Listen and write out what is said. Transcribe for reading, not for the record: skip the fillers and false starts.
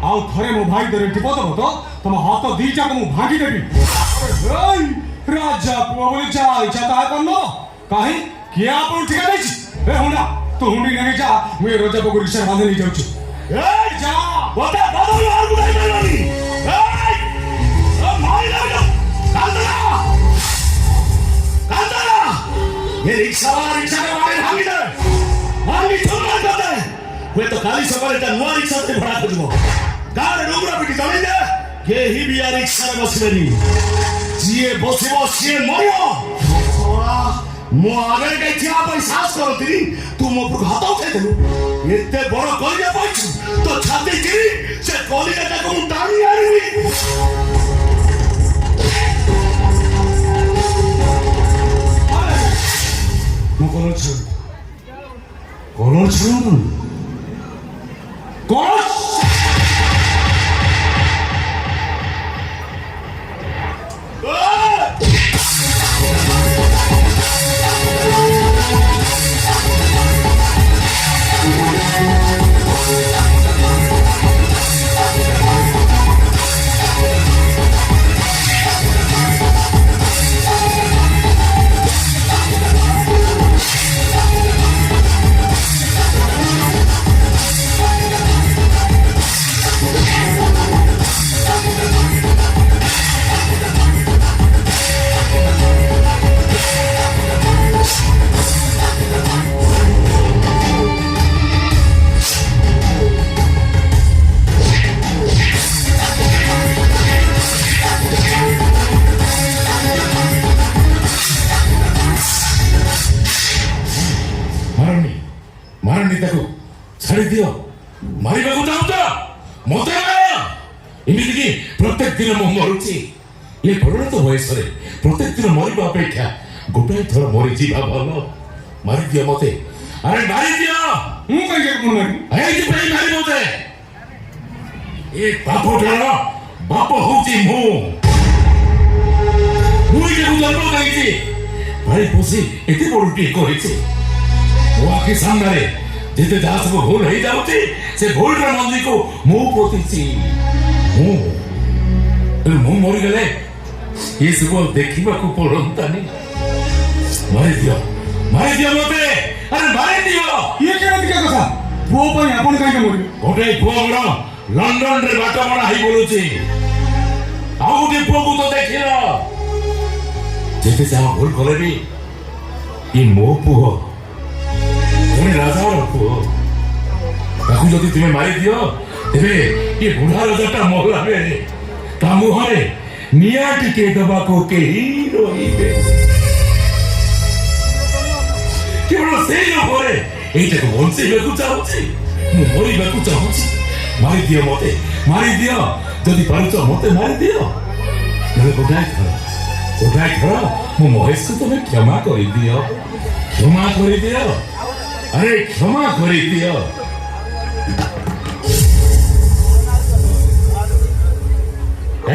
आउ थरे मो भाई दरे टिप दब तो तुम हाथ दीटा को मु भागी देबी राजा पुआ बोले जा इच्छा ता करनो काहे किया आपण ठिका देछि ए हुंडा तू हुंडी नहीं जा मु रोजा को रिक्शा बांधे नहीं जाउछु ए जा बोता बदल और बुलाई मारनी ए मारी लागा कांदरा ये रिक्शा के मारे भागी दे भागी छोड़ दे वे तो काली सकाळे ता नुआ रिक्शा से भड़ा खोजबो गारे डोगरा पिटी जमी दे के ही बिया रिक्शा रे बसलेनी जिए बसिबो सिए मरियो छोरा मो आगे के क्या पर साहस करती तू मो पर हाथ उठे देलु एते बड़ करिया पाइछु तो छाती गिरी से कलिया का को टाणी आरबी मो कलर छू कलर प्रत्येक दिन मरुची ये परिणत वयस प्रत्येक दिन मरवा अपेक्षा गोटाए थर मरी जीवा भल मारी दियो मते अरे मारी दियो मु कहि मारी मते ए बापोटर बाप होची मु जे जन्म कहिछि भाई पोसी एते बडुटी करिछि ओ आखि सामने जेते दास को भूल हो जाउछि से भूल रे मंदी को मु पोतिछि मु मरी गले ये सब देखा पड़तानी मारी दियो मते अरे मारी दियो ये केमिति का कथा पुओ पई आपन काई मरि गोटे पुओ बड़ लंडन रे बाटा बड़ा हाई बोलुची आ गोटे पुओ को तो देखिलो जेते जा भूल करे भी ये मो पुओ कोन राजा रो पुओ ताकू जदी तुमे मारी दियो तेरे ये बुढ़ा राजाटा मोहला रे ता मुहरे निया टिके दबा को के हीरो हिबे केवल से न होरे एटा को बोलसे बेकु चाहूची मु मोरी बेकु चाहूची मारी दियो मते मारी दियो जदी पारुच मते मारी दियो नले गोटाए थरा मु महेश को तुम्हें क्षमा करि दियो अरे क्षमा करि दियो ए,